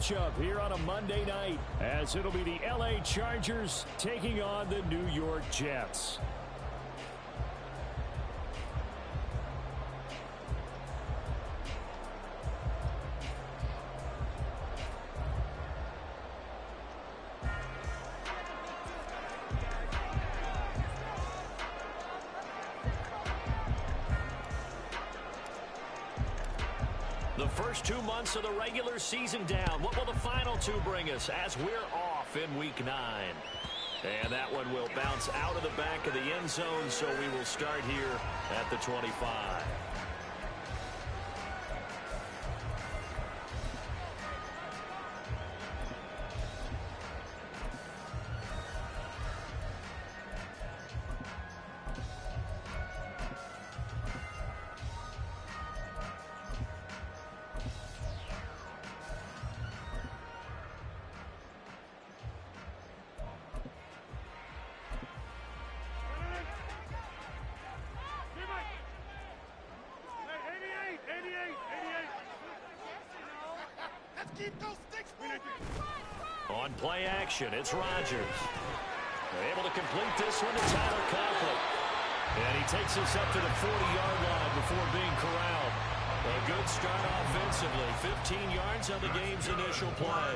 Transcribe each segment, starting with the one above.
matchup here on a Monday night, as it'll be the LA Chargers taking on the New York Jets. The first 2 months of the regular season down. What will the final 2 bring us as we're off in Week 9? And that one will bounce out of the back of the end zone, so we will start here at the 25. On play action, it's Rodgers. They're able to complete this one to Tyler Conklin. And he takes us up to the 40-yard line before being corralled. A good start offensively. 15 yards on the game's initial play.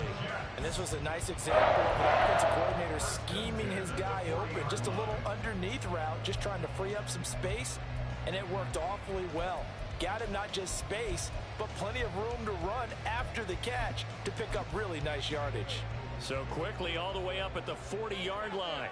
And this was a nice example of an offensive coordinator scheming his guy open. Just a little underneath route, just trying to free up some space. And it worked awfully well. Got him not just space, but plenty of room to run after the catch to pick up really nice yardage. So quickly all the way up at the 40-yard line.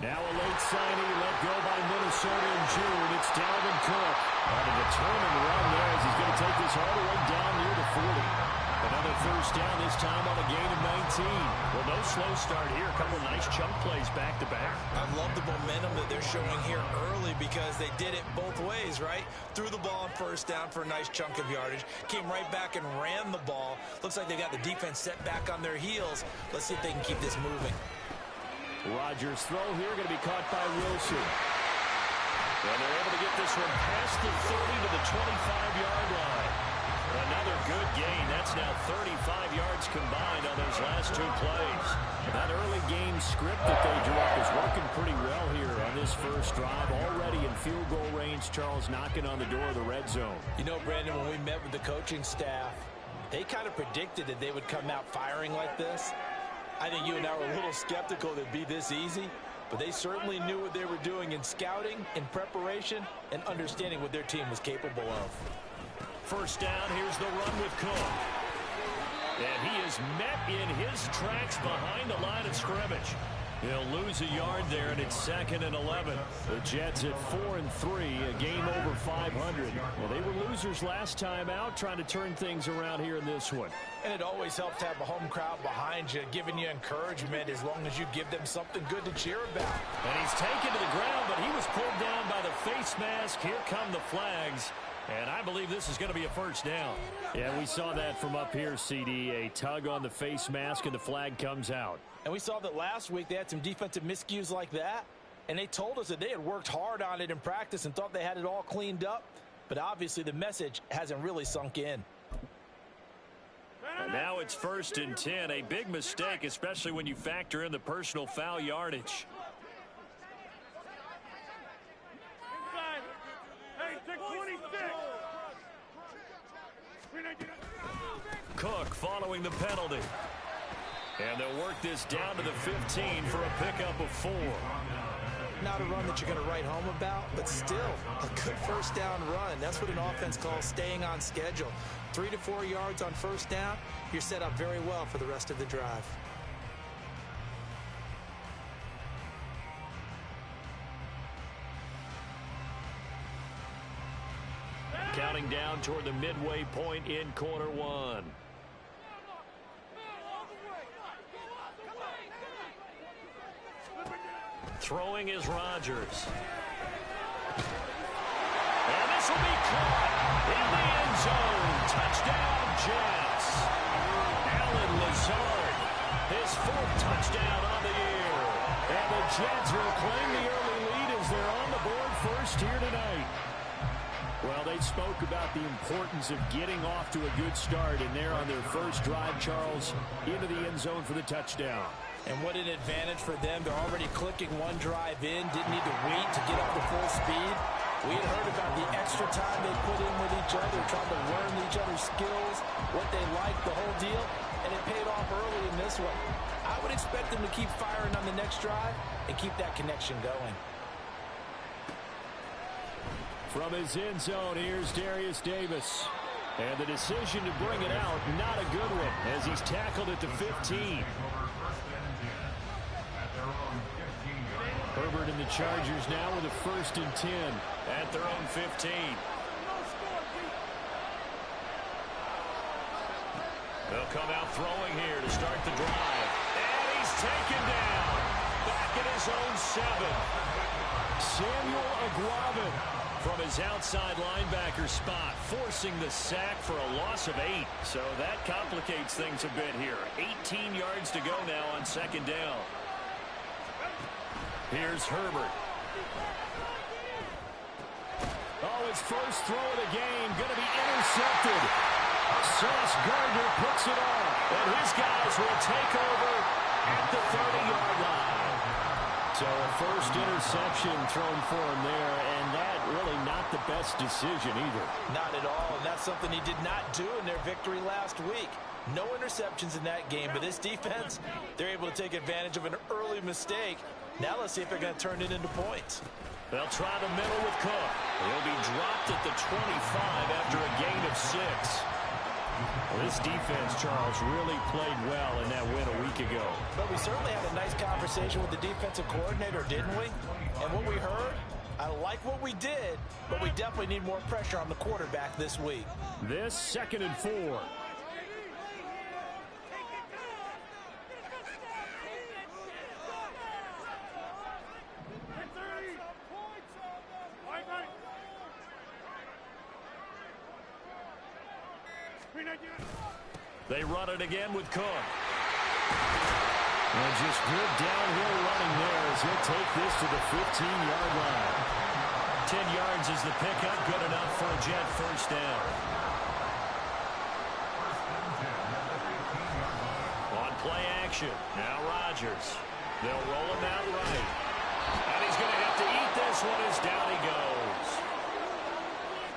Now a late signing let go by Minnesota in June. It's Dalvin Cook on a determined run there as he's going to take this all the way down near the 40. Another first down, this time on a gain of 19. Well, no slow start here. A couple nice chunk plays back-to-back. I love the momentum that they're showing here early because they did it both ways, right? Threw the ball on first down for a nice chunk of yardage. Came right back and ran the ball. Looks like they got the defense set back on their heels. Let's see if they can keep this moving. Rodgers' throw here going to be caught by Wilson. And they're able to get this one past the 30 to the 25-yard line. Another good gain. That's now 35 yards combined on those last 2 plays. That early game script that they drew up is working pretty well here on this first drive. Already in field goal range, Charles knocking on the door of the red zone. You know, Brandon, when we met with the coaching staff, they kind of predicted that they would come out firing like this. I think you and I were a little skeptical that it'd be this easy, but they certainly knew what they were doing in scouting, in preparation, and understanding what their team was capable of. First down, here's the run with Cook. And he is met in his tracks behind the line of scrimmage. He'll lose a yard there, and it's 2nd and 11. The Jets at 4-3, a game over 500. Well, they were losers last time out, trying to turn things around here in this one. And it always helps to have a home crowd behind you, giving you encouragement as long as you give them something good to cheer about. And he's taken to the ground, but he was pulled down by the face mask. Here come the flags. And I believe this is going to be a first down. Yeah, we saw that from up here, CD. A tug on the face mask, and the flag comes out. And we saw that last week they had some defensive miscues like that. And they told us that they had worked hard on it in practice and thought they had it all cleaned up. But obviously the message hasn't really sunk in. And now it's 1st and 10. A big mistake, especially when you factor in the personal foul yardage. Cook following the penalty. And they'll work this down to the 15 for a pickup of 4. Not a run that you're going to write home about, but still a good first down run. That's what an offense calls staying on schedule. 3 to 4 yards on first down, you're set up very well for the rest of the drive. Counting down toward the midway point in quarter 1. Throwing is Rodgers. And this will be caught in the end zone. Touchdown, Jets. Allen Lazard, his 4th touchdown on the year. And the Jets will claim the early lead as they're on the board first here tonight. Well, they spoke about the importance of getting off to a good start, and they're on their first drive, Charles, into the end zone for the touchdown. And what an advantage for them. They're already clicking one drive in, didn't need to wait to get up to full speed. We had heard about the extra time they put in with each other, trying to learn each other's skills, what they like, the whole deal, and it paid off early in this one. I would expect them to keep firing on the next drive and keep that connection going. From his end zone, here's Darius Davis. And the decision to bring it out, not a good one, as he's tackled at the 15. Herbert and the Chargers now with a 1st and 10 at their own 15. They'll come out throwing here to start the drive. And he's taken down. Back at his own 7. Samuel Aguavin from his outside linebacker spot, forcing the sack for a loss of 8. So that complicates things a bit here. 18 yards to go now on 2nd down. Here's Herbert. Oh, his first throw of the game going to be intercepted. Sauce Gardner picks it off. And his guys will take over at the 30-yard line. So a first interception thrown for him there, and that really not the best decision either. Not at all, and that's something he did not do in their victory last week. No interceptions in that game, but this defense, they're able to take advantage of an early mistake. Now let's see if they're going to turn it into points. They'll try the middle with Cook. He'll be dropped at the 25 after a gain of 6. Well, this defense, Charles, really played well in that win a week ago. But we certainly had a nice conversation with the defensive coordinator, didn't we? And what we heard, I like what we did, but we definitely need more pressure on the quarterback this week. This 2nd and 4. They run it again with Cook. And just good downhill running there as he'll take this to the 15-yard line. 10 yards is the pickup, good enough for a Jet first down. On play action, now Rodgers. They'll roll him out right. And he's going to have to eat this one as down he goes.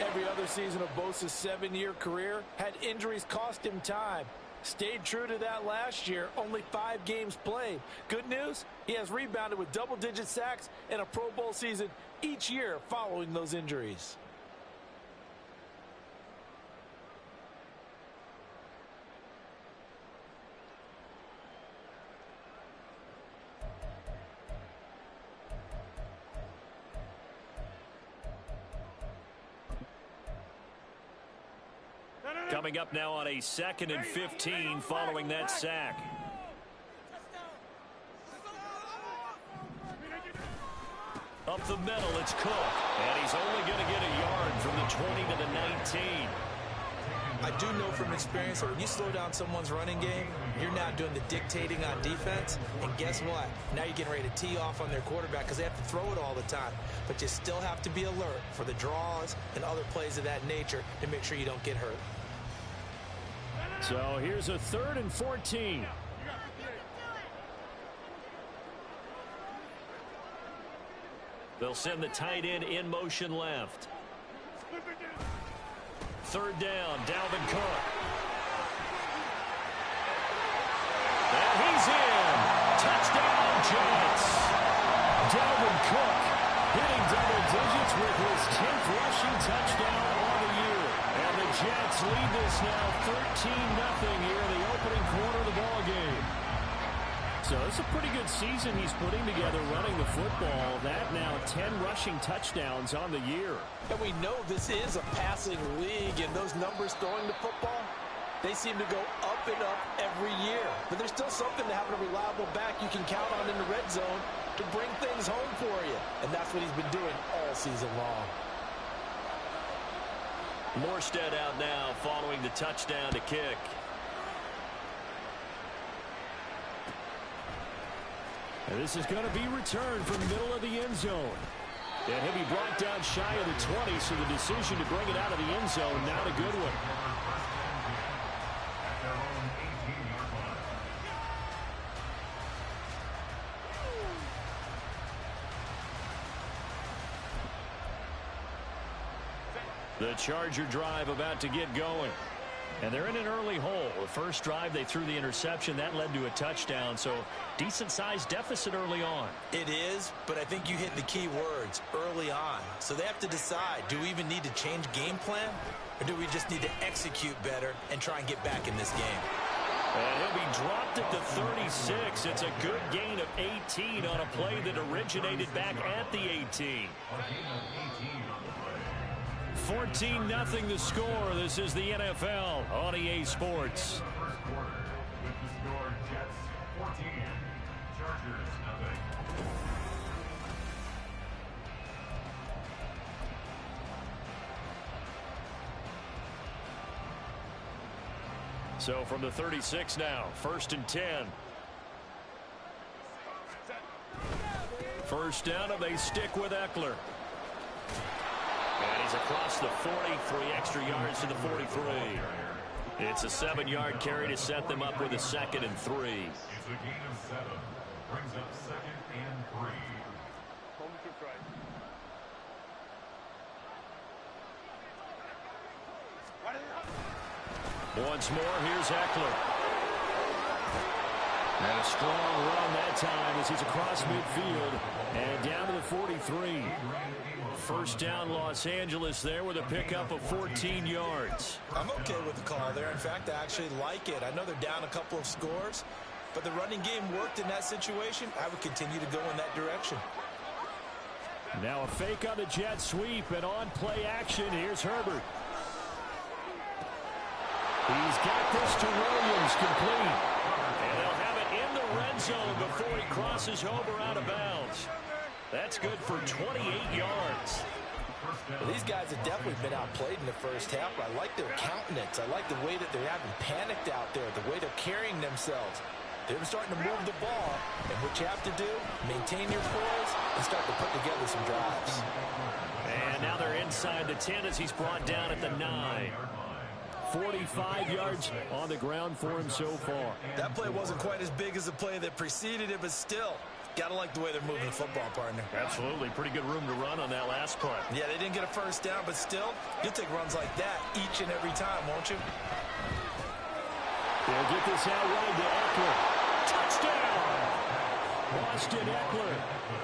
Every other season of Bosa's 7-year career had injuries cost him time. Stayed true to that last year, only 5 games played. Good news, he has rebounded with double-digit sacks and a Pro Bowl season each year following those injuries. Coming up now on a 2nd and 15 following that sack. Up the middle, it's Cook. And he's only going to get a yard from the 20 to the 19. I do know from experience that when you slow down someone's running game, you're not doing the dictating on defense. And guess what? Now you're getting ready to tee off on their quarterback because they have to throw it all the time. But you still have to be alert for the draws and other plays of that nature to make sure you don't get hurt. So here's a 3rd and 14. They'll send the tight end in motion left. 3rd down, Dalvin Cook. And he's in. Touchdown, Jets. Dalvin Cook hitting double digits with his 10th rushing touchdown on the year. And the Jets lead this now 13-0 here in the opening quarter of the ball game. So it's a pretty good season he's putting together running the football. That now 10 rushing touchdowns on the year. And we know this is a passing league, and those numbers throwing the football, they seem to go up and up every year. But there's still something to having a reliable back you can count on in the red zone to bring things home for you. And that's what he's been doing all season long. Morstead out now following the touchdown to kick. And this is going to be returned from the middle of the end zone. And he'll be brought down shy of the 20, so the decision to bring it out of the end zone, not a good one. The Charger drive about to get going. And they're in an early hole. The first drive, they threw the interception. That led to a touchdown, so decent-sized deficit early on. It is, but I think you hit the key words, early on. So they have to decide, do we even need to change game plan, or do we just need to execute better and try and get back in this game? And he'll be dropped at the 36. It's a good gain of 18 on a play that originated back at the 18. 14-0 the score. This is the NFL on EA Sports. First quarter, with the score Jets 14, Chargers nothing. So from the 36 now, 1st and 10. First down, and they stick with Eckler. And he's across the 40, 3 extra yards to the 43. It's a 7-yard carry to set them up with a 2nd and 3. It's a gain of 7. Brings up 2nd and 3. Once more, here's Eckler. And a strong run that time as he's across midfield and down to the 43. First down, Los Angeles there with a pickup of 14 yards. I'm okay with the call there. In fact, I actually like it. I know they're down a couple of scores, but the running game worked in that situation. I would continue to go in that direction. Now a fake on the jet sweep and on play action. Here's Herbert. He's got this to Williams, complete. And they'll have it in the red zone before he crosses over out of bounds. That's good for 28 yards. Well, these guys have definitely been outplayed in the first half. I like their countenance. I like the way that they haven't panicked out there, the way they're carrying themselves. They're starting to move the ball, and what you have to do, maintain your poise and start to put together some drives. And now they're inside the 10 as he's brought down at the 9. 45 yards on the ground for him so far. That play wasn't quite as big as the play that preceded it, but still, got to like the way they're moving the football, partner. Absolutely. Pretty good room to run on that last play. Yeah, they didn't get a first down, but still, you'll take runs like that each and every time, won't you? They'll get this out wide to Eckler. Touchdown! Austin Eckler,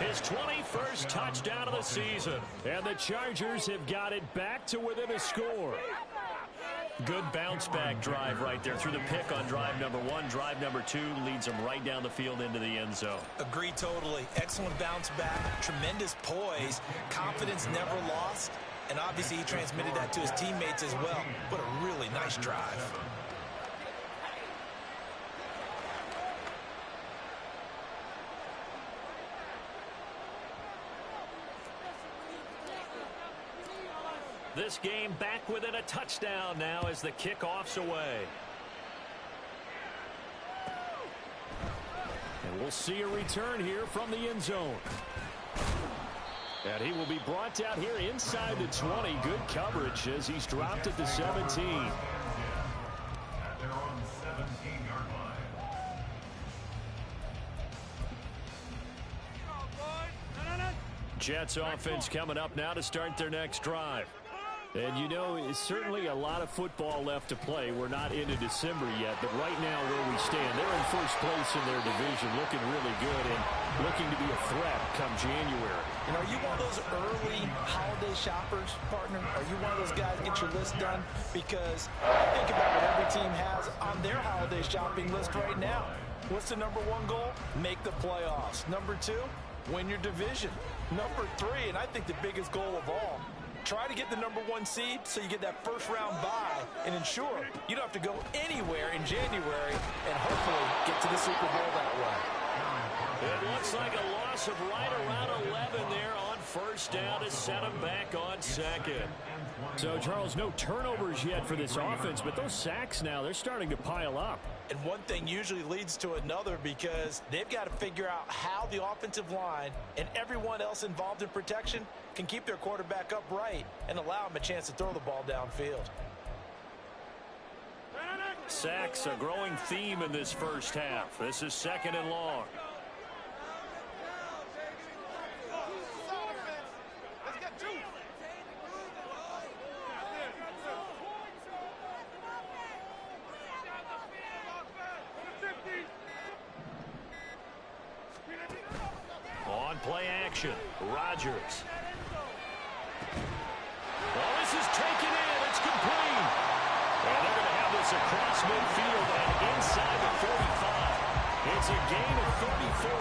his 21st touchdown of the season. And the Chargers have got it back to within a score. Good bounce-back drive right there through the pick on drive number 1. Drive number 2 leads them right down the field into the end zone. Agree totally. Excellent bounce back, tremendous poise, confidence never lost, and obviously he transmitted that to his teammates as well. What a really nice drive. This game back within a touchdown now as the kickoff's away. And we'll see a return here from the end zone. And he will be brought down here inside the 20. Good coverage as he's dropped at the 17. At their own 17-yard line. Jets offense coming up now to start their next drive. And you know, it's certainly a lot of football left to play. We're not into December yet, but right now where we stand, they're in first place in their division, looking really good and looking to be a threat come January. And are you one of those early holiday shoppers, partner? Are you one of those guys get your list done? Because think about what every team has on their holiday shopping list right now. What's the number 1 goal? Make the playoffs. Number 2, win your division. Number 3, and I think the biggest goal of all, try to get the number 1 seed so you get that first-round bye and ensure you don't have to go anywhere in January and hopefully get to the Super Bowl that way. It looks like a loss of right around 11 there on first down to set him back on second. So, Charles, no turnovers yet for this offense, but those sacks now, they're starting to pile up. And one thing usually leads to another because they've got to figure out how the offensive line and everyone else involved in protection can keep their quarterback upright and allow him a chance to throw the ball downfield. Sacks, a growing theme in this first half. This is second and long. On play action, Rodgers. Well, this is taken in. It's complete. And they're going to have this across midfield and inside the 45. It's a gain of 34.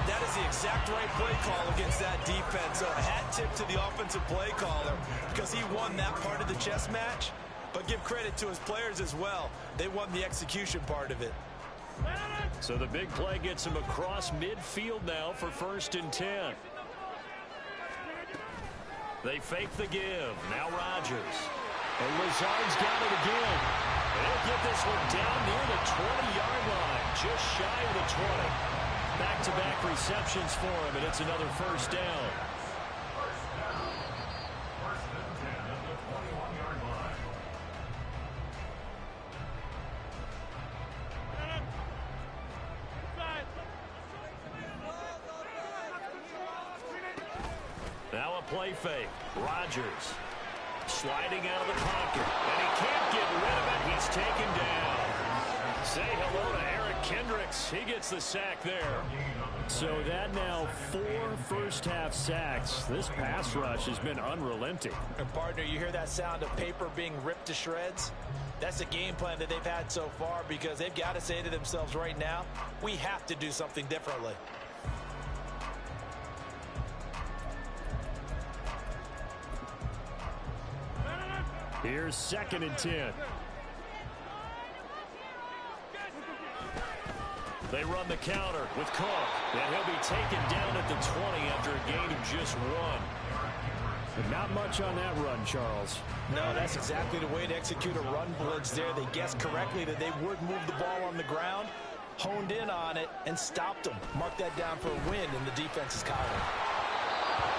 That is the exact right play call against that defense. So a hat tip to the offensive play caller because he won that part of the chess match. But give credit to his players as well. They won the execution part of it. So the big play gets him across midfield now for 1st and 10. They fake the give. Now Rodgers. And Lazard's got it again. And he'll get this one down near the 20-yard line, just shy of the 20. Back-to-back receptions for him, and it's another first down. Now a play fake. Rodgers sliding out of the pocket, and he can't get rid of it. He's taken down. Say hello to Eric Kendricks. He gets the sack there. So that now 4 first-half sacks. This pass rush has been unrelenting. And partner, you hear that sound of paper being ripped to shreds? That's the game plan that they've had so far because they've got to say to themselves right now, we have to do something differently. Here's 2nd and 10. They run the counter with Cook, and he'll be taken down at the 20 after a gain of just 1. But not much on that run, Charles. No, that's exactly the way to execute a run blitz there. They guessed correctly that they would move the ball on the ground, honed in on it, and stopped them. Mark that down for a win in the defense's column.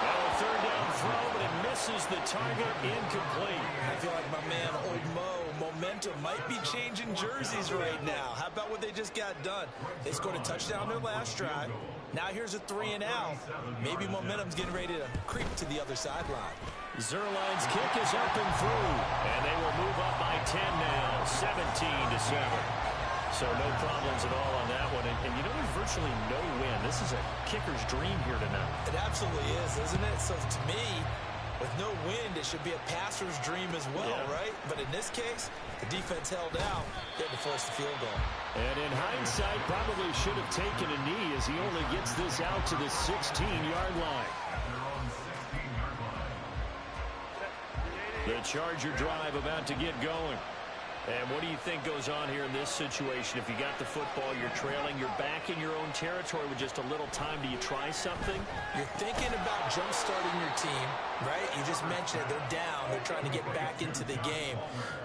Well, a 3rd down throw, but it misses the target, incomplete. I feel like my man, Old Mo, momentum might be changing jerseys right now. How about what they just got done? They scored a touchdown their last drive. Now here's a 3 and out. Maybe momentum's getting ready to creep to the other sideline. Zerline's kick is up and through, and they will move up by 10 now, 17-7. So no problems at all on that one. And you know, there's virtually no win. This is a kicker's dream here tonight. It absolutely is, isn't it? So to me, with no wind, it should be a passer's dream as well, right? But in this case, the defense held out, they had to force the field goal. And in hindsight, probably should have taken a knee as he only gets this out to the 16-yard line. The Charger drive about to get going. And what do you think goes on here in this situation? If you got the football, you're trailing, you're back in your own territory with just a little time. Do you try something? You're thinking about jump-starting your team, right? You just mentioned it. They're down. They're trying to get back into the game.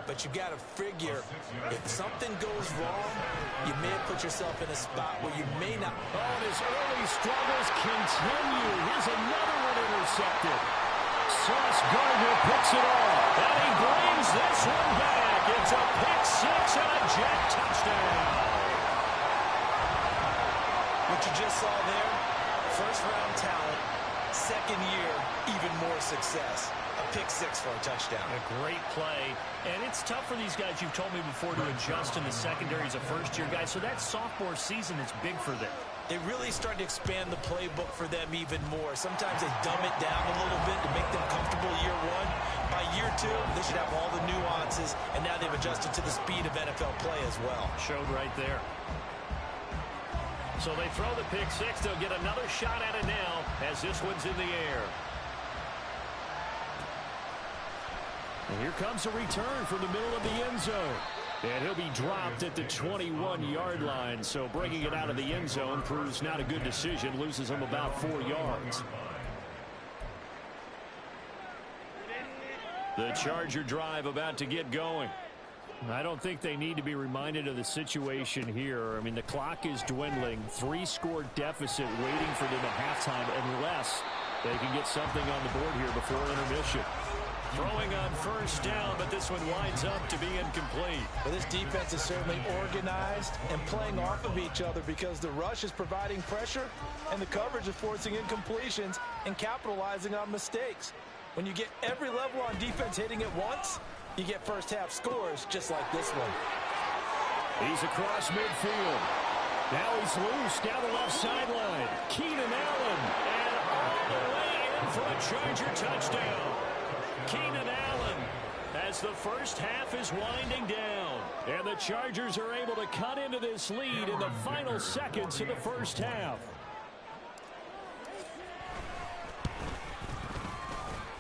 But you've got to figure, if something goes wrong, you may have put yourself in a spot where you may not. Oh, and his early struggles continue. Here's another one intercepted. Sauce Gardner picks it off. And he brings this one back. It's a pick-6 and a jet touchdown. What you just saw there, first-round talent, second year, even more success. A pick-6 for a touchdown. A great play. And it's tough for these guys, you've told me before, to adjust in the secondary as a first-year guy. So that sophomore season is big for them. They really started to expand the playbook for them even more. Sometimes they dumb it down a little bit to make them comfortable year 1. By year 2, they should have all the nuances, and now they've adjusted to the speed of NFL play as well. Showed right there. So they throw the pick-6. They'll get another shot at it now as this one's in the air. And here comes a return from the middle of the end zone. And he'll be dropped at the 21-yard line. So bringing it out of the end zone proves not a good decision. Loses him about 4 yards. The Charger drive about to get going. I don't think they need to be reminded of the situation here. I mean, the clock is dwindling. 3-score deficit waiting for them at halftime unless they can get something on the board here before intermission. Throwing on first down, but this one winds up to be incomplete. Well, this defense is certainly organized and playing off of each other because the rush is providing pressure and the coverage is forcing incompletions and capitalizing on mistakes. When you get every level on defense hitting at once, you get first-half scores just like this one. He's across midfield. Now he's loose down the left sideline. Keenan Allen, and all the way in for a Charger touchdown. Keenan Allen as the first half is winding down. And the Chargers are able to cut into this lead in the final seconds of the first half.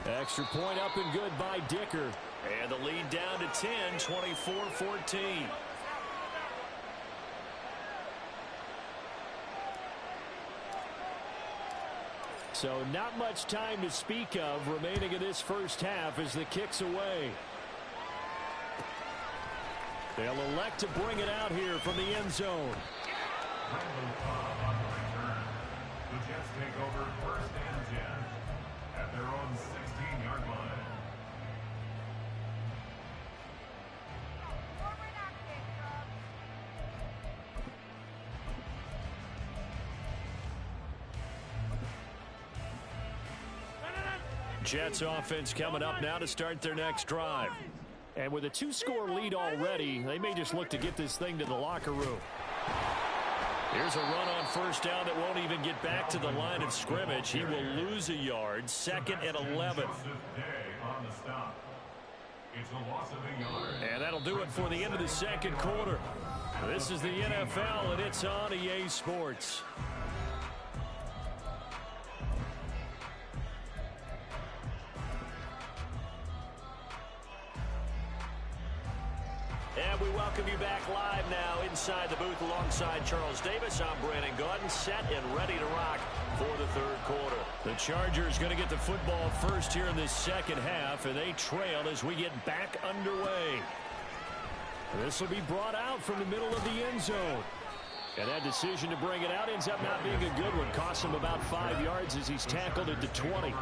Extra point up and good by Dicker. And the lead down to 10, 24-14. So not much time to speak of remaining in this first half as the kick's away. They'll elect to bring it out here from the end zone. Randall Cobb on the return. The Jets take over first and 10 at their own 16-yard line. Jets offense coming up now to start their next drive. And with a 2-score lead already, they may just look to get this thing to the locker room. Here's a run on first down that won't even get back to the line of scrimmage. He will lose a yard. 2nd and 11. And that'll do it for the end of the second quarter. This is the NFL, and it's on EA Sports. And we welcome you back live now inside the booth alongside Charles Davis. I'm Brandon Gaudin, set and ready to rock for the third quarter. The Chargers going to get the football first here in this second half, and they trail as we get back underway. This will be brought out from the middle of the end zone. And that decision to bring it out ends up not being a good one. Costs him about 5 yards as he's tackled at the 20.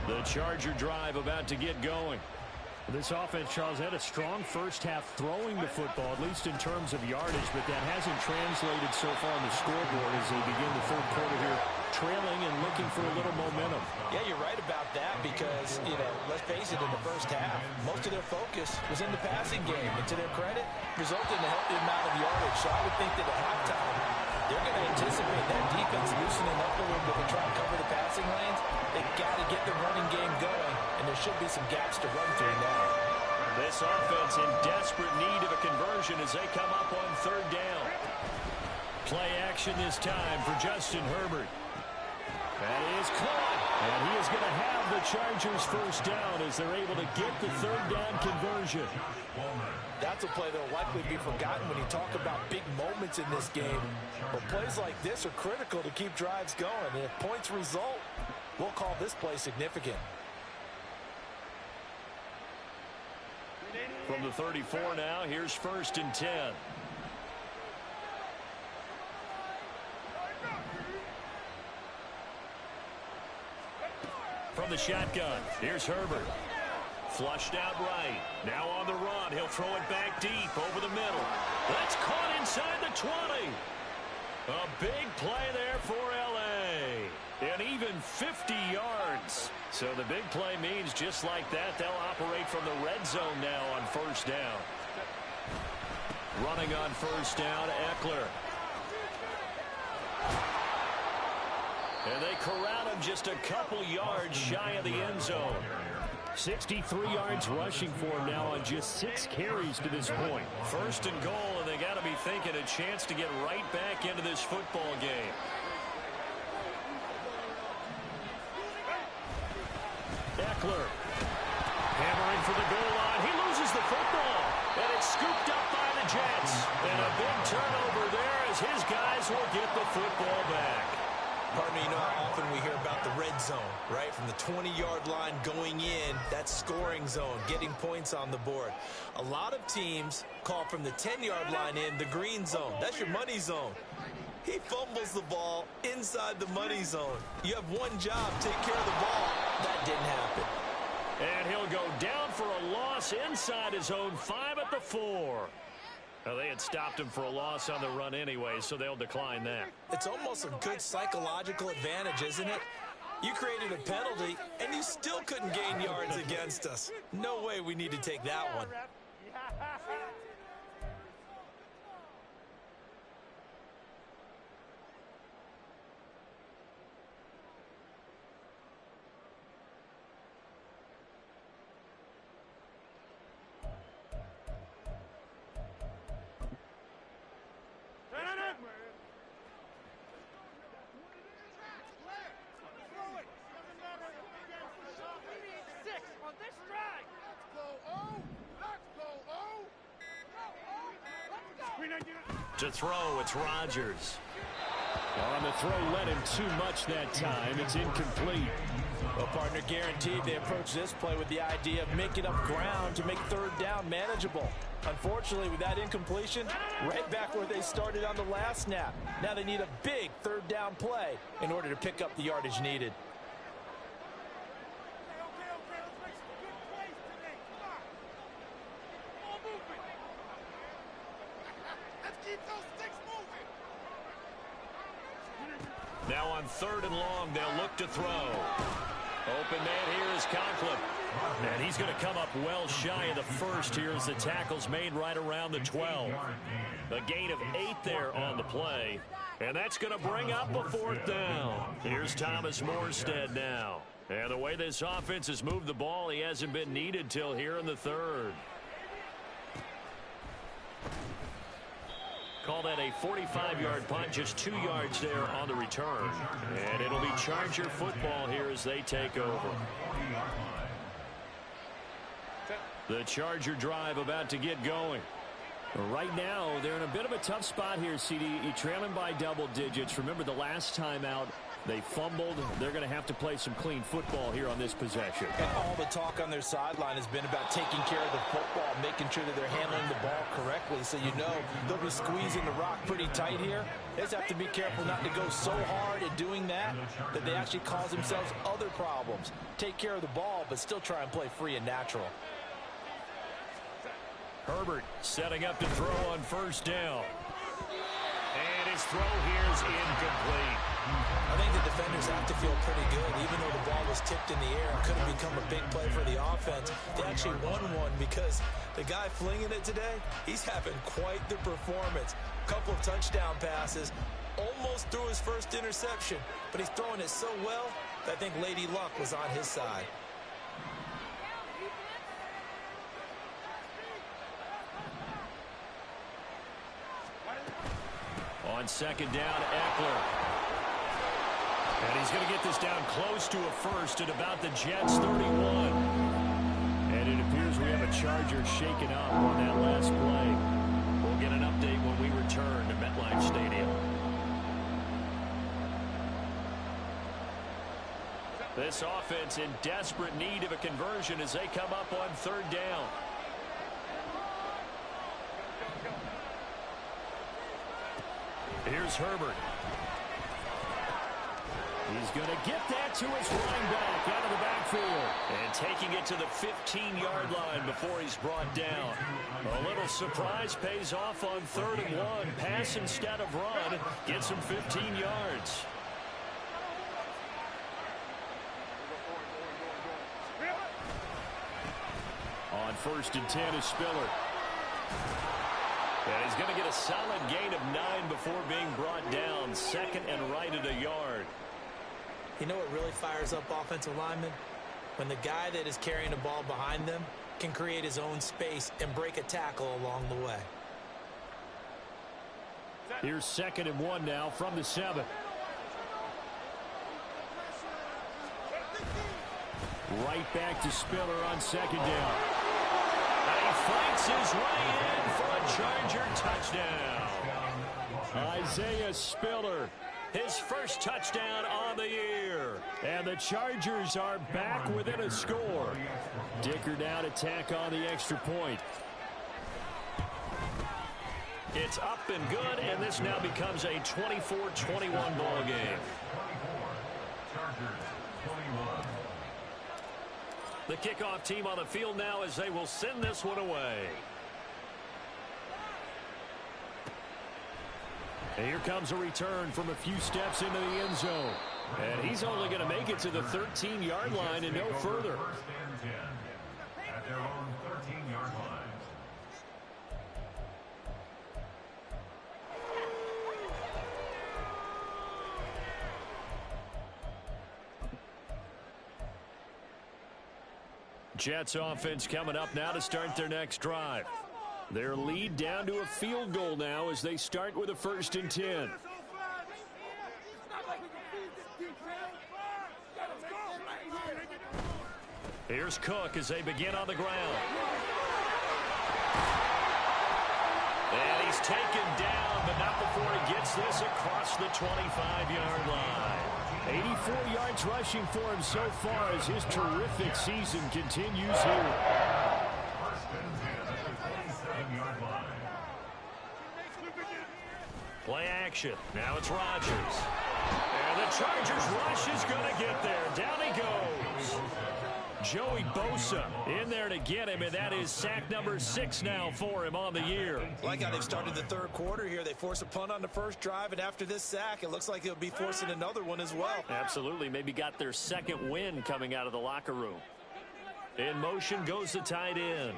The Charger drive about to get going. This offense, Charles, had a strong first half throwing the football, at least in terms of yardage, but that hasn't translated so far on the scoreboard as they begin the third quarter here, trailing and looking for a little momentum. Yeah, you're right about that because, let's face it, in the first half, most of their focus was in the passing game. And to their credit, resulted in a healthy amount of yardage. So I would think that at halftime, they're going to anticipate that defense loosening up a little bit to try and cover the passing lanes. They've got to get the running game going, and there should be some gaps to run through now. This offense in desperate need of a conversion as they come up on third down. Play action this time for Justin Herbert. That is caught, and he is going to have the Chargers first down as they're able to get the third down conversion. That's a play that will likely be forgotten when you talk about big moments in this game. But plays like this are critical to keep drives going, and if points result, we'll call this play significant. From the 34 now, here's 1st and 10. From the shotgun, here's Herbert. Flushed out right. Now on the run. He'll throw it back deep over the middle. That's caught inside the 20. A big play there for L.A. And even 50 yards. So the big play means just like that, they'll operate from the red zone now on first down. Running on first down, Eckler. And they corral him just a couple yards shy of the end zone. 63 yards rushing for him now on just 6 carries to this point. 1st and goal, and they got to be thinking a chance to get right back into this football game. Eckler hammering for the goal line. He loses football. And it's scooped up by the Jets. And a big turnover there as his guys will get the football back. Pardon me, you know how often we hear about the red zone, right? From the 20-yard line going in, that's scoring zone, getting points on the board. A lot of teams call from the 10-yard line in the green zone. That's your money zone. He fumbles the ball inside the money zone. You have one job, take care of the ball. That didn't happen. And he'll go down for a loss inside his own 5 at the 4. Well, they had stopped him for a loss on the run anyway, so they'll decline that. It's almost a good psychological advantage, isn't it? You created a penalty, and you still couldn't gain yards against us. No way we need to take that one. To throw, it's Rodgers. On the throw, led him too much that time. It's incomplete. Well, partner, guaranteed they approach this play with the idea of making up ground to make third down manageable. Unfortunately, with that incompletion, right back where they started on the last snap. Now they need a big third down play in order to pick up the yardage needed. Now on 3rd and long, they'll look to throw. Open man here is Conklin. And he's going to come up well shy of the first here as the tackle's made right around the 12. A gain of 8 there on the play. And that's going to bring up a 4th down. Here's Thomas Morstead now. And the way this offense has moved the ball, he hasn't been needed till here in the 3rd. Call that a 45-yard punt, just 2 yards there on the return. And it'll be Charger football here as they take over. The Charger drive about to get going. Right now, they're in a bit of a tough spot here, CD. You're trailing by double digits. Remember the last time out, they fumbled. They're going to have to play some clean football here on this possession. And all the talk on their sideline has been about taking care of the football, making sure that they're handling the ball correctly. So you know they'll be squeezing the rock pretty tight here. They just have to be careful not to go so hard at doing that they actually cause themselves other problems. Take care of the ball, but still try and play free and natural. Herbert setting up to throw on 1st down. And his throw here is incomplete. I think the defenders have to feel pretty good. Even though the ball was tipped in the air and could have become a big play for the offense, they actually won one because the guy flinging it today, he's having quite the performance. Couple of touchdown passes, almost threw his first interception, but he's throwing it so well that I think Lady Luck was on his side. On 2nd down, Eckler. And he's going to get this down close to a first at about the Jets' 31. And it appears we have a Charger shaken up on that last play. We'll get an update when we return to MetLife Stadium. This offense in desperate need of a conversion as they come up on 3rd down. Here's Herbert. He's going to get that to his running back out of the backfield. And taking it to the 15-yard line before he's brought down. A little surprise pays off on 3rd and 1. Pass instead of run. Gets him 15 yards. On 1st and 10 is Spiller. And he's going to get a solid gain of 9 before being brought down. 2nd and right at a yard. You know what really fires up offensive linemen? When the guy that is carrying the ball behind them can create his own space and break a tackle along the way. Here's 2nd and 1 now from the 7. Right back to Spiller on 2nd down. And he fights his way in for a Charger touchdown. Isaiah Spiller, his first touchdown on the year. And the Chargers are back within a score. Dicker now to tack on the extra point. It's up and good, and this now becomes a 24-21 ball game. The kickoff team on the field now as they will send this one away. And here comes a return from a few steps into the end zone. And he's only going to make it to the 13-yard line and no further. First and 10 at their own 13-yard line. Jets offense coming up now to start their next drive. Their lead down to a field goal now as they start with a 1st and 10. Here's Cook as they begin on the ground. And he's taken down, but not before he gets this across the 25-yard line. 84 yards rushing for him so far as his terrific season continues here. First and 10 at the 27-yard line. Play action. Now it's Rodgers. And the Chargers rush is going to get there. Down he goes. Joey Bosa in there to get him, and that is sack number 6 now for him on the year. Like how they've started the third quarter here. They force a punt on the first drive, and after this sack, it looks like they'll be forcing another one as well. Absolutely. Maybe got their second win coming out of the locker room. In motion goes the tight end.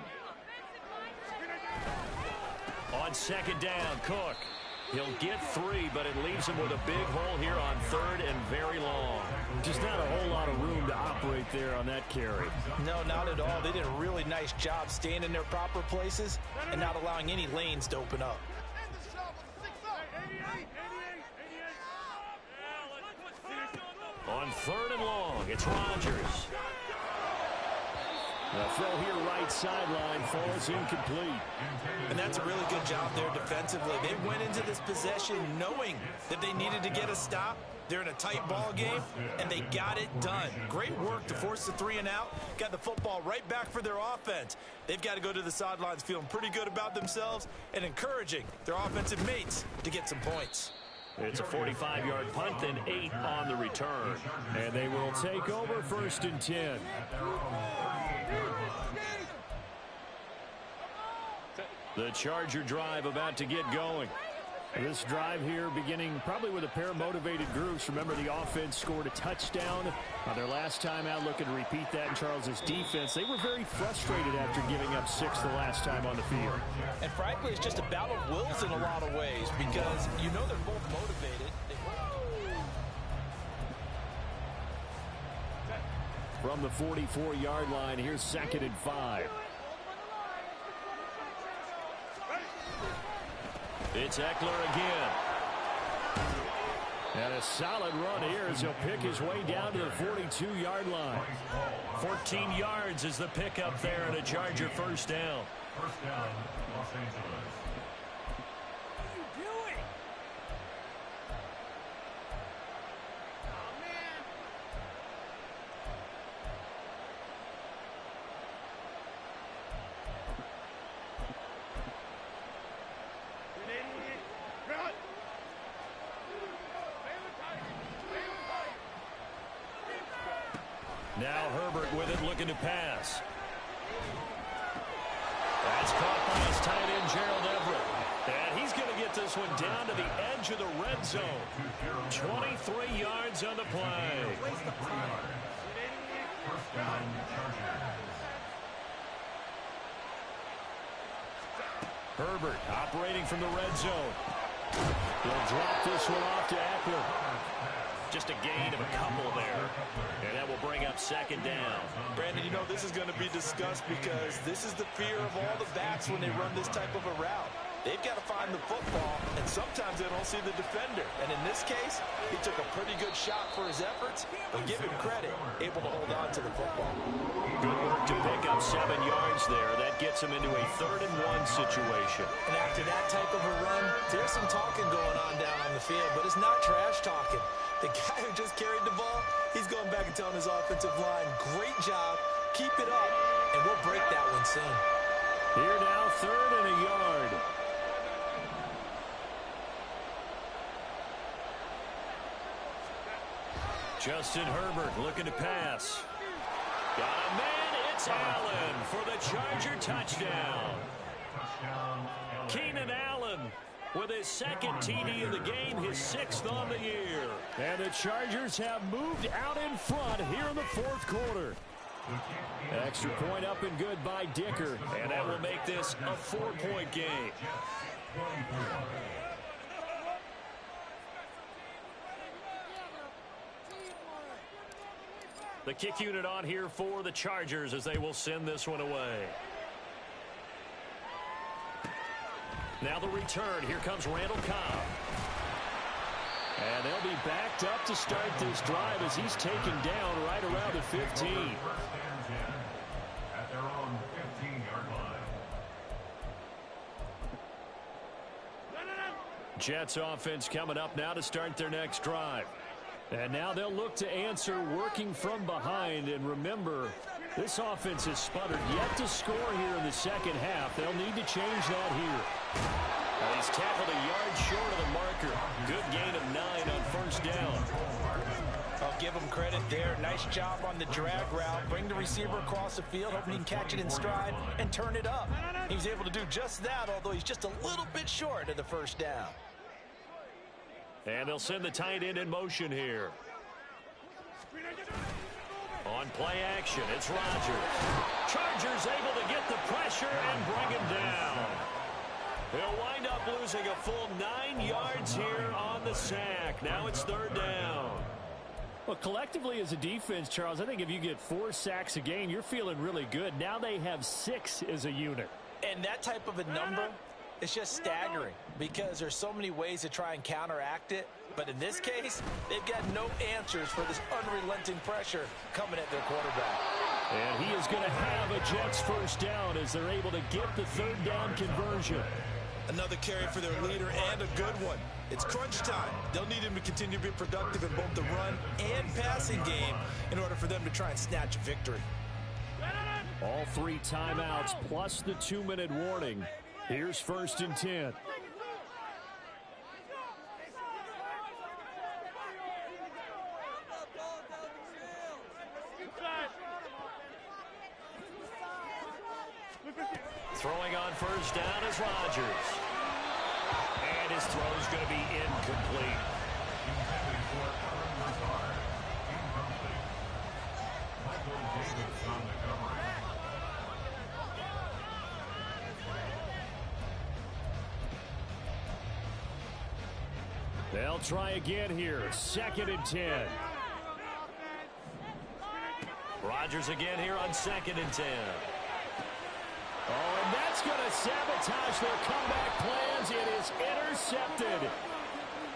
On second down, Cook. He'll get 3, but it leaves him with a big hole here on 3rd and very long. Just not a whole lot of room to operate there on that carry. No, not at all. They did a really nice job staying in their proper places and not allowing any lanes to open up. On 3rd and long, it's Rodgers. The throw here right sideline falls incomplete. And that's a really good job there defensively. They went into this possession knowing that they needed to get a stop. They're in a tight ball game, and they got it done. Great work to force the 3 and out. Got the football right back for their offense. They've got to go to the sidelines feeling pretty good about themselves and encouraging their offensive mates to get some points. It's a 45-yard punt, then 8 on the return. And they will take over 1st and 10. The Charger drive about to get going. This drive here beginning probably with a pair of motivated groups. Remember, the offense scored a touchdown on their last time out. Looking to repeat that in Charles's defense. They were very frustrated after giving up 6 the last time on the field. And frankly, it's just a battle of wills in a lot of ways because you know they're both motivated. From the 44-yard line, here's 2nd and 5. It's Eckler again. And a solid run here as he'll pick his way down to the 42-yard line. 14 yards is the pickup there and a Charger first down. First down, Los Angeles. Now Herbert with it, looking to pass. That's caught by his tight end, Gerald Everett. And he's going to get this one down to the edge of the red zone. 23 yards on the play. First down, Chargers. Herbert operating from the red zone. He'll drop this one off to Eckler. Just a gain of a couple there. And that will bring up 2nd down. Brandon, you know, this is going to be discussed because this is the fear of all the backs when they run this type of a route. They've got to find the football, and sometimes they don't see the defender. And in this case, he took a pretty good shot for his efforts, but give him credit, able to hold on to the football. Good work to pick up 7 yards there. That gets him into a 3rd-and-1 situation. And after that type of a run, there's some talking going on down on the field, but it's not trash talking. The guy who just carried the ball, he's going back and telling his offensive line, great job, keep it up, and we'll break that one soon. Here now, 3rd and a yard. Justin Herbert looking to pass. Got a man, it's Allen for the Charger touchdown. Keenan Allen with his 2nd TD of the game, his 6th on the year. And the Chargers have moved out in front here in the 4th quarter. Extra point up and good by Dicker, and that will make this a 4-point game. The kick unit on here for the Chargers as they will send this one away. Now the return. Here comes Randall Cobb. And they'll be backed up to start this drive as he's taken down right around the 15. First and 10 at their own 15-yard line. Jets offense coming up now to start their next drive. And now they'll look to answer working from behind. And remember, this offense has sputtered yet to score here in the 2nd half. They'll need to change that here. Now he's tackled a yard short of the marker. Good gain of 9 on 1st down. I'll give him credit there. Nice job on the drag route. Bring the receiver across the field, hoping he can catch it in stride and turn it up. He was able to do just that, although he's just a little bit short of the 1st down. And they'll send the tight end in motion here. On play action, it's Rodgers. Chargers able to get the pressure and bring him down. He'll wind up losing a full 9 yards here on the sack. Now it's 3rd down. Well, collectively as a defense, Charles, I think if you get 4 sacks a game, you're feeling really good. Now they have 6 as a unit. And that type of a number, it's just staggering because there's so many ways to try and counteract it. But in this case, they've got no answers for this unrelenting pressure coming at their quarterback. And he is going to have a Jets 1st down as they're able to get the 3rd down conversion. Another carry for their leader and a good one. It's crunch time. They'll need him to continue to be productive in both the run and passing game in order for them to try and snatch a victory. All 3 timeouts plus the 2-minute warning. Here's 1st and 10. Throwing on 1st down is Rodgers. And his throw is going to be incomplete. They'll try again here. 2nd and 10. Rodgers again here on 2nd and 10. Oh, and that's going to sabotage their comeback plans. It is intercepted.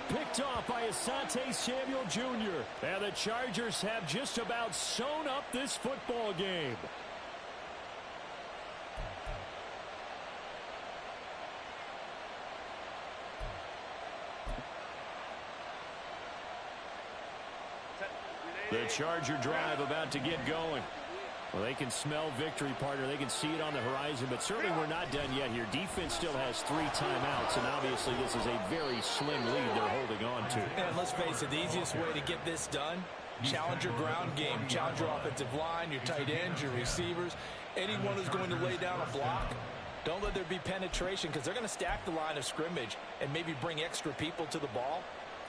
Picked off by Asante Samuel Jr. And the Chargers have just about sewn up this football game. The Charger drive about to get going. Well, they can smell victory, partner. They can see it on the horizon, but certainly we're not done yet here. Defense still has 3 timeouts, and obviously this is a very slim lead they're holding on to. And let's face it, the easiest way to get this done, challenge your ground game. Challenge your offensive line, your tight ends, your receivers. Anyone who's going to lay down a block, don't let there be penetration because they're going to stack the line of scrimmage and maybe bring extra people to the ball.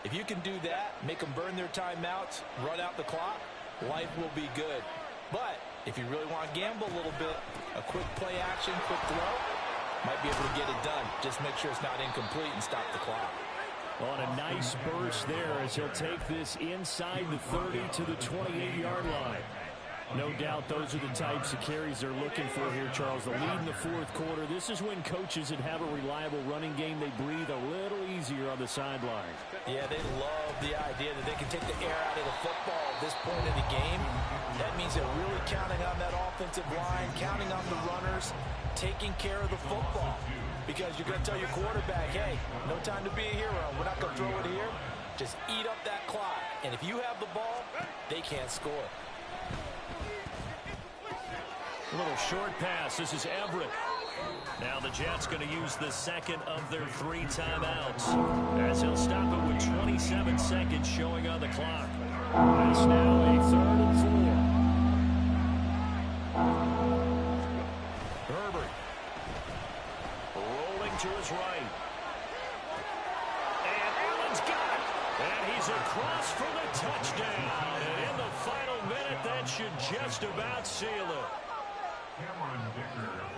If you can do that, make them burn their timeouts, run out the clock, life will be good. But if you really want to gamble a little bit, a quick play action, quick throw, might be able to get it done. Just make sure it's not incomplete and stop the clock. On a nice burst there as he'll take this inside the 30 to the 28-yard line. No doubt those are the types of carries they're looking for here, Charles. The lead in the fourth quarter. This is when coaches that have a reliable running game, they breathe a little easier on the sideline. Yeah, they love the idea that they can take the air out of the football at this point in the game. That means they're really counting on that offensive line, counting on the runners, taking care of the football. Because you're going to tell your quarterback, hey, no time to be a hero. We're not going to throw it here. Just eat up that clock. And if you have the ball, they can't score. A little short pass. This is Everett. Now the Jets going to use the second of their 3 timeouts, as he'll stop it with 27 seconds showing on the clock. It's now a 3rd and 4. Herbert. Rolling to his right. And Allen's got it. And he's across for the touchdown. And in the final minute, that should just about seal it.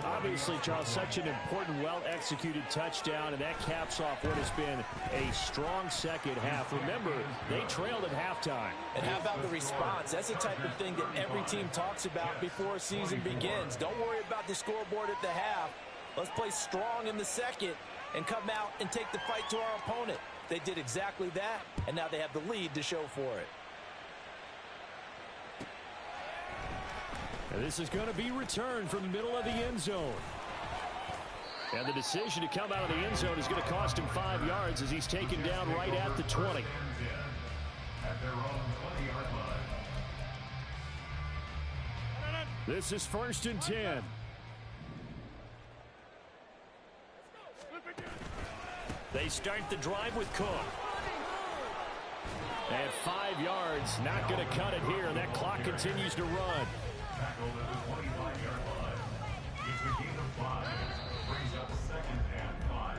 Obviously, Charles, such an important, well-executed touchdown, and that caps off what has been a strong second half. Remember, they trailed at halftime. And how about the response? That's the type of thing that every team talks about before a season begins. Don't worry about the scoreboard at the half. Let's play strong in the second and come out and take the fight to our opponent. They did exactly that, and now they have the lead to show for it. And this is going to be returned from the middle of the end zone. And the decision to come out of the end zone is going to cost him 5 yards as he's taken down right at the 20. This is 1st and 10. They start the drive with Cook. And 5 yards, not going to cut it here. That clock continues to run. Tackled at the 25-yard line. It's a gain of 5. Brings up 2nd and 5.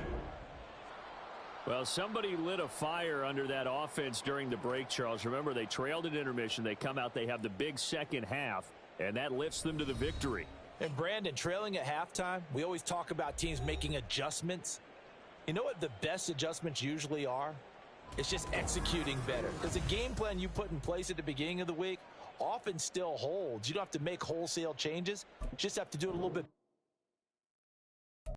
Well, somebody lit a fire under that offense during the break, Charles. Remember, they trailed at intermission. They come out, they have the big second half, and that lifts them to the victory. And Brandon, trailing at halftime, we always talk about teams making adjustments. You know what the best adjustments usually are? It's just executing better. Because the game plan you put in place at the beginning of the week often still holds. You don't have to make wholesale changes. You just have to do it a little bit